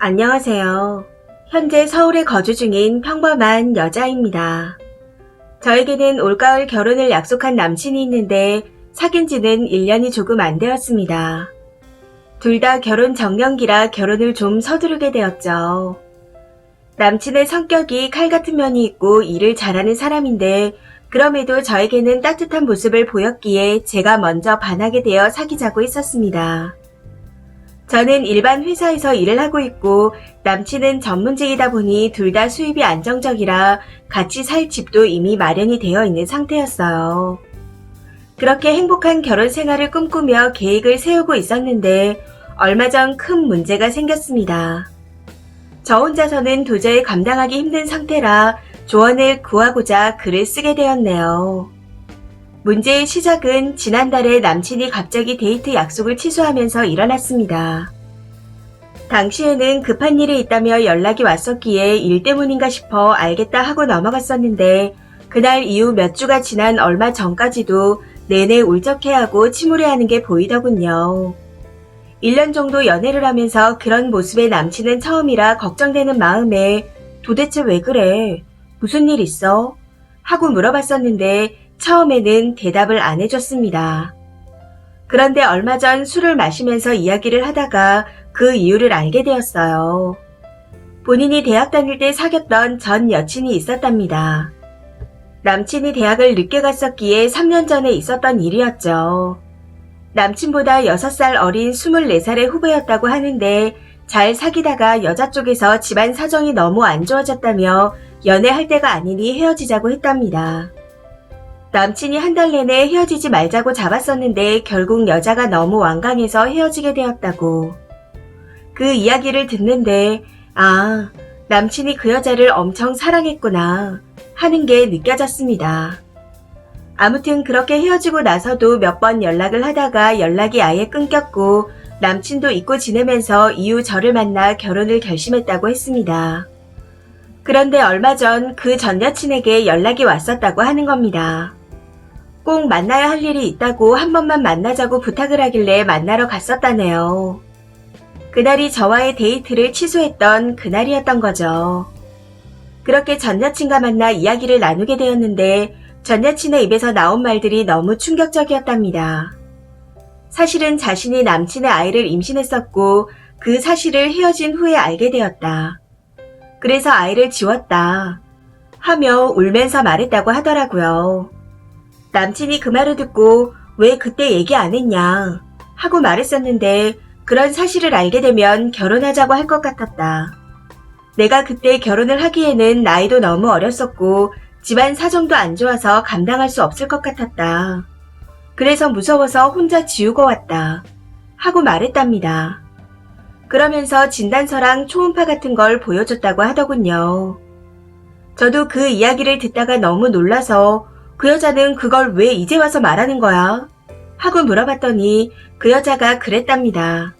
안녕하세요. 현재 서울에 거주 중인 평범한 여자입니다. 저에게는 올가을 결혼을 약속한 남친이 있는데 사귄 지는 1년이 조금 안 되었습니다. 둘 다 결혼 정년기라 결혼을 좀 서두르게 되었죠. 남친의 성격이 칼 같은 면이 있고 일을 잘하는 사람인데 그럼에도 저에게는 따뜻한 모습을 보였기에 제가 먼저 반하게 되어 사귀자고 했었습니다. 저는 일반 회사에서 일을 하고 있고 남친은 전문직이다 보니 둘 다 수입이 안정적이라 같이 살 집도 이미 마련이 되어 있는 상태였어요. 그렇게 행복한 결혼 생활을 꿈꾸며 계획을 세우고 있었는데 얼마 전 큰 문제가 생겼습니다. 저 혼자서는 도저히 감당하기 힘든 상태라 조언을 구하고자 글을 쓰게 되었네요. 문제의 시작은 지난달에 남친이 갑자기 데이트 약속을 취소하면서 일어났습니다. 당시에는 급한 일이 있다며 연락이 왔었기에 일 때문인가 싶어 알겠다 하고 넘어갔었는데 그날 이후 몇 주가 지난 얼마 전까지도 내내 울적해하고 침울해하는 게 보이더군요. 1년 정도 연애를 하면서 그런 모습의 남친은 처음이라 걱정되는 마음에 도대체 왜 그래? 무슨 일 있어? 하고 물어봤었는데 처음에는 대답을 안 해줬습니다. 그런데 얼마 전 술을 마시면서 이야기를 하다가 그 이유를 알게 되었어요. 본인이 대학 다닐 때 사귀었던 전 여친이 있었답니다. 남친이 대학을 늦게 갔었기에 3년 전에 있었던 일이었죠. 남친보다 6살 어린 24살의 후배였다고 하는데 잘 사귀다가 여자 쪽에서 집안 사정이 너무 안 좋아졌다며 연애할 때가 아니니 헤어지자고 했답니다. 남친이 한 달 내내 헤어지지 말자고 잡았었는데 결국 여자가 너무 완강해서 헤어지게 되었다고. 그 이야기를 듣는데 남친이 그 여자를 엄청 사랑했구나 하는 게 느껴졌습니다. 아무튼 그렇게 헤어지고 나서도 몇 번 연락을 하다가 연락이 아예 끊겼고 남친도 잊고 지내면서 이후 저를 만나 결혼을 결심했다고 했습니다. 그런데 얼마 전 그 전 여친에게 연락이 왔었다고 하는 겁니다. 꼭 만나야 할 일이 있다고 한 번만 만나자고 부탁을 하길래 만나러 갔었다네요. 그날이 저와의 데이트를 취소했던 그날이었던 거죠. 그렇게 전 여친과 만나 이야기를 나누게 되었는데 전 여친의 입에서 나온 말들이 너무 충격적이었답니다. 사실은 자신이 남친의 아이를 임신했었고 그 사실을 헤어진 후에 알게 되었다. 그래서 아이를 지웠다 하며 울면서 말했다고 하더라고요. 남친이 그 말을 듣고 왜 그때 얘기 안 했냐 하고 말했었는데 그런 사실을 알게 되면 결혼하자고 할 것 같았다. 내가 그때 결혼을 하기에는 나이도 너무 어렸었고 집안 사정도 안 좋아서 감당할 수 없을 것 같았다. 그래서 무서워서 혼자 지우고 왔다 하고 말했답니다. 그러면서 진단서랑 초음파 같은 걸 보여줬다고 하더군요. 저도 그 이야기를 듣다가 너무 놀라서 그 여자는 그걸 왜 이제 와서 말하는 거야? 하고 물어봤더니 그 여자가 그랬답니다.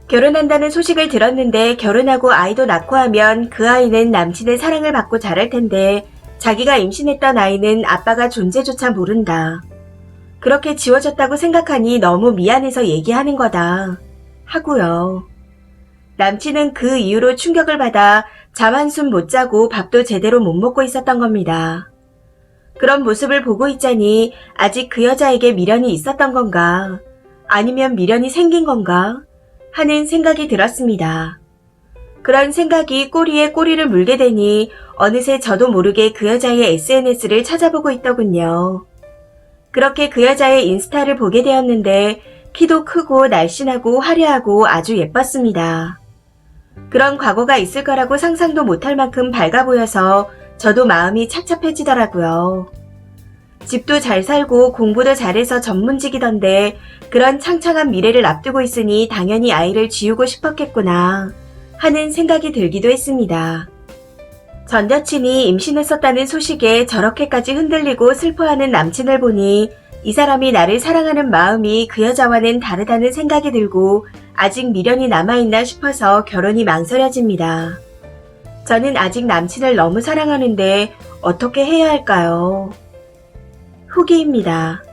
결혼한다는 소식을 들었는데 결혼하고 아이도 낳고 하면 그 아이는 남친의 사랑을 받고 자랄 텐데 자기가 임신했던 아이는 아빠가 존재조차 모른다. 그렇게 지워졌다고 생각하니 너무 미안해서 얘기하는 거다. 하고요. 남친은 그 이후로 충격을 받아 잠 한숨 못 자고 밥도 제대로 못 먹고 있었던 겁니다. 그런 모습을 보고 있자니 아직 그 여자에게 미련이 있었던 건가? 아니면 미련이 생긴 건가? 하는 생각이 들었습니다. 그런 생각이 꼬리에 꼬리를 물게 되니 어느새 저도 모르게 그 여자의 SNS를 찾아보고 있더군요. 그렇게 그 여자의 인스타를 보게 되었는데 키도 크고 날씬하고 화려하고 아주 예뻤습니다. 그런 과거가 있을 거라고 상상도 못할 만큼 밝아 보여서 저도 마음이 착잡해지더라고요. 집도 잘 살고 공부도 잘해서 전문직이던데 그런 창창한 미래를 앞두고 있으니 당연히 아이를 지우고 싶었겠구나 하는 생각이 들기도 했습니다. 전 여친이 임신했었다는 소식에 저렇게까지 흔들리고 슬퍼하는 남친을 보니 이 사람이 나를 사랑하는 마음이 그 여자와는 다르다는 생각이 들고 아직 미련이 남아있나 싶어서 결혼이 망설여집니다. 저는 아직 남친을 너무 사랑하는데 어떻게 해야 할까요? 후기입니다.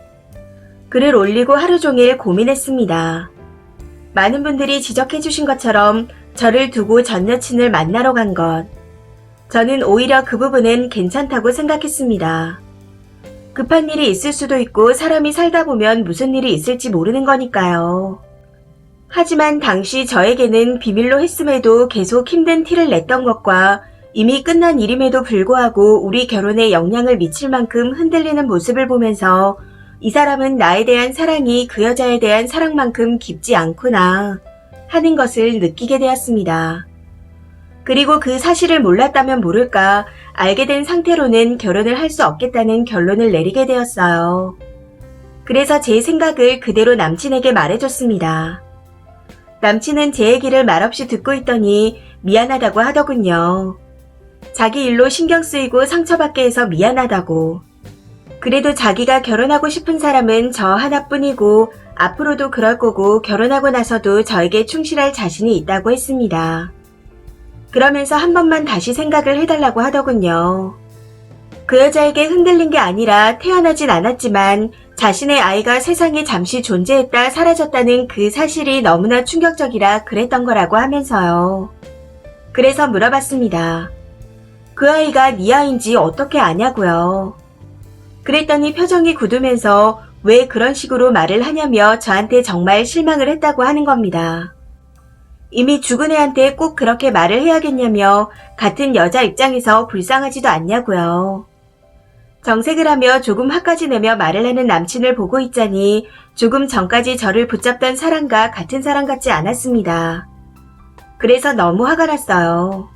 글을 올리고 하루 종일 고민했습니다. 많은 분들이 지적해주신 것처럼 저를 두고 전 여친을 만나러 간 것. 저는 오히려 그 부분은 괜찮다고 생각했습니다. 급한 일이 있을 수도 있고 사람이 살다 보면 무슨 일이 있을지 모르는 거니까요. 하지만 당시 저에게는 비밀로 했음에도 계속 힘든 티를 냈던 것과 이미 끝난 일임에도 불구하고 우리 결혼에 영향을 미칠 만큼 흔들리는 모습을 보면서 이 사람은 나에 대한 사랑이 그 여자에 대한 사랑만큼 깊지 않구나 하는 것을 느끼게 되었습니다. 그리고 그 사실을 몰랐다면 모를까 알게 된 상태로는 결혼을 할 수 없겠다는 결론을 내리게 되었어요. 그래서 제 생각을 그대로 남친에게 말해줬습니다. 남친은 제 얘기를 말없이 듣고 있더니 미안하다고 하더군요. 자기 일로 신경 쓰이고 상처받게 해서 미안하다고. 그래도 자기가 결혼하고 싶은 사람은 저 하나뿐이고 앞으로도 그럴 거고 결혼하고 나서도 저에게 충실할 자신이 있다고 했습니다. 그러면서 한 번만 다시 생각을 해달라고 하더군요. 그 여자에게 흔들린 게 아니라 태어나진 않았지만 자신의 아이가 세상에 잠시 존재했다 사라졌다는 그 사실이 너무나 충격적이라 그랬던 거라고 하면서요. 그래서 물어봤습니다. 그 아이가 네 아이인지 어떻게 아냐고요. 그랬더니 표정이 굳으면서 왜 그런 식으로 말을 하냐며 저한테 정말 실망을 했다고 하는 겁니다. 이미 죽은 애한테 꼭 그렇게 말을 해야겠냐며 같은 여자 입장에서 불쌍하지도 않냐고요. 정색을 하며 조금 화까지 내며 말을 하는 남친을 보고 있자니 조금 전까지 저를 붙잡던 사람과 같은 사람 같지 않았습니다. 그래서 너무 화가 났어요.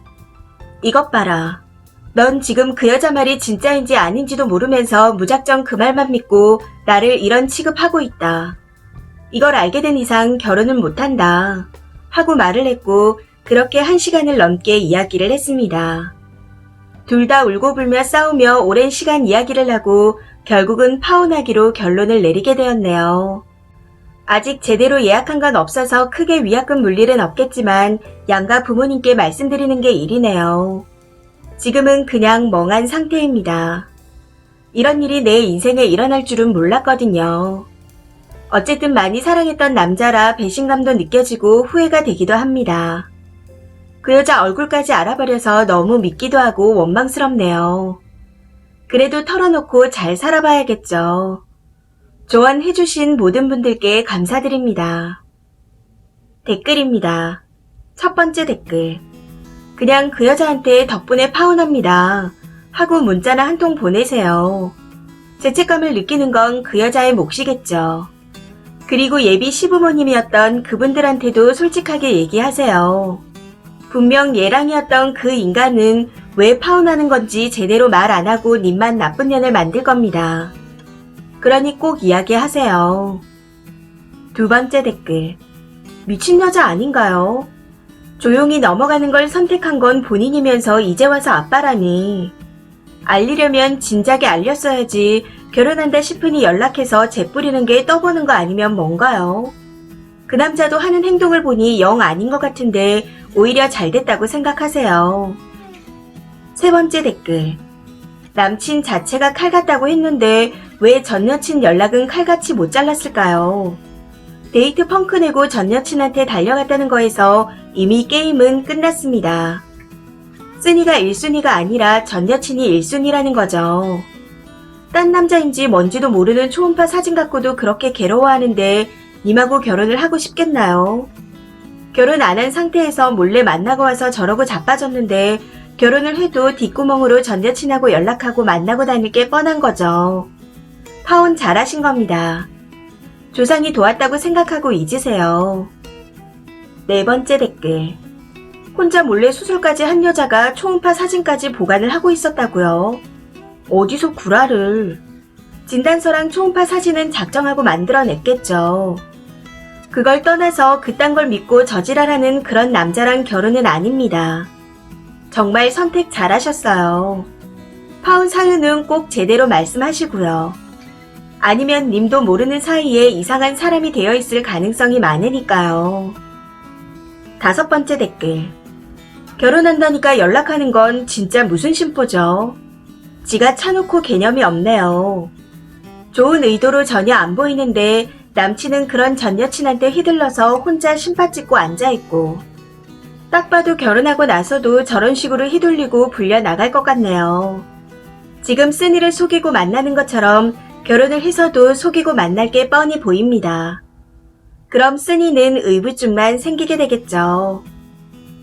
이것 봐라. 넌 지금 그 여자 말이 진짜인지 아닌지도 모르면서 무작정 그 말만 믿고 나를 이런 취급하고 있다. 이걸 알게 된 이상 결혼은 못한다. 하고 말을 했고 그렇게 1시간을 넘게 이야기를 했습니다. 둘 다 울고불며 싸우며 오랜 시간 이야기를 하고 결국은 파혼하기로 결론을 내리게 되었네요. 아직 제대로 예약한 건 없어서 크게 위약금 물 일은 없겠지만 양가 부모님께 말씀드리는 게 일이네요. 지금은 그냥 멍한 상태입니다. 이런 일이 내 인생에 일어날 줄은 몰랐거든요. 어쨌든 많이 사랑했던 남자라 배신감도 느껴지고 후회가 되기도 합니다. 그 여자 얼굴까지 알아버려서 너무 믿기도 하고 원망스럽네요. 그래도 털어놓고 잘 살아봐야겠죠. 조언해주신 모든 분들께 감사드립니다. 댓글입니다. 첫 번째 댓글. 그냥 그 여자한테 덕분에 파혼합니다. 하고 문자나 한 통 보내세요. 죄책감을 느끼는 건 그 여자의 몫이겠죠. 그리고 예비 시부모님이었던 그분들한테도 솔직하게 얘기하세요. 분명 예랑이었던 그 인간은 왜 파혼하는 건지 제대로 말 안 하고 님만 나쁜 년을 만들 겁니다. 그러니 꼭 이야기하세요. 두 번째 댓글. 미친 여자 아닌가요? 조용히 넘어가는 걸 선택한 건 본인이면서 이제 와서 아빠라니. 알리려면 진작에 알렸어야지. 결혼한다 싶으니 연락해서 재뿌리는 게 떠보는 거 아니면 뭔가요? 그 남자도 하는 행동을 보니 영 아닌 것 같은데 오히려 잘 됐다고 생각하세요. 세 번째 댓글. 남친 자체가 칼 같다고 했는데 왜 전 여친 연락은 칼같이 못 잘랐을까요? 데이트 펑크 내고 전 여친한테 달려갔다는 거에서 이미 게임은 끝났습니다. 쓰니가 1순위가 아니라 전 여친이 1순위라는 거죠. 딴 남자인지 뭔지도 모르는 초음파 사진 갖고도 그렇게 괴로워하는데 님하고 결혼을 하고 싶겠나요? 결혼 안 한 상태에서 몰래 만나고 와서 저러고 자빠졌는데 결혼을 해도 뒷구멍으로 전 여친하고 연락하고 만나고 다닐 게 뻔한 거죠. 파혼 잘하신 겁니다. 조상이 도왔다고 생각하고 잊으세요. 네 번째 댓글. 혼자 몰래 수술까지 한 여자가 초음파 사진까지 보관을 하고 있었다고요? 어디서 구라를. 진단서랑 초음파 사진은 작정하고 만들어냈겠죠. 그걸 떠나서 그딴 걸 믿고 저지랄하는 그런 남자랑 결혼은 아닙니다. 정말 선택 잘하셨어요. 파혼 사유는 꼭 제대로 말씀하시고요. 아니면 님도 모르는 사이에 이상한 사람이 되어 있을 가능성이 많으니까요. 다섯 번째 댓글. 결혼한다니까 연락하는 건 진짜 무슨 심보죠? 지가 차놓고 개념이 없네요. 좋은 의도로 전혀 안 보이는데 남친은 그런 전 여친한테 휘둘러서 혼자 신파 찍고 앉아있고 딱 봐도 결혼하고 나서도 저런 식으로 휘둘리고 불려 나갈 것 같네요. 지금 쓰니를 속이고 만나는 것처럼 결혼을 해서도 속이고 만날 게 뻔히 보입니다. 그럼 쓰니는 의부증만 생기게 되겠죠.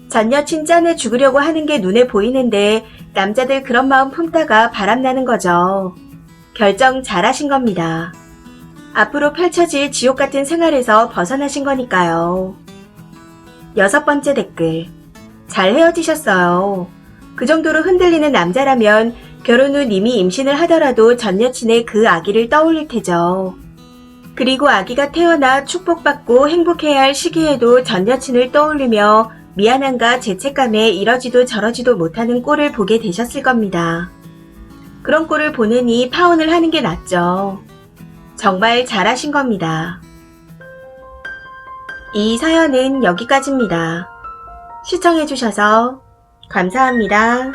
전 여친 짠해 죽으려고 하는 게 눈에 보이는데 남자들 그런 마음 품다가 바람나는 거죠. 결정 잘하신 겁니다. 앞으로 펼쳐질 지옥 같은 생활에서 벗어나신 거니까요. 6번째 댓글. 잘 헤어지셨어요. 그 정도로 흔들리는 남자라면 결혼 후 이미 임신을 하더라도 전 여친의 그 아기를 떠올릴 테죠. 그리고 아기가 태어나 축복받고 행복해야 할 시기에도 전 여친을 떠올리며 미안함과 죄책감에 이러지도 저러지도 못하는 꼴을 보게 되셨을 겁니다. 그런 꼴을 보느니 파혼을 하는 게 낫죠. 정말 잘하신 겁니다. 이 사연은 여기까지입니다. 시청해주셔서 감사합니다.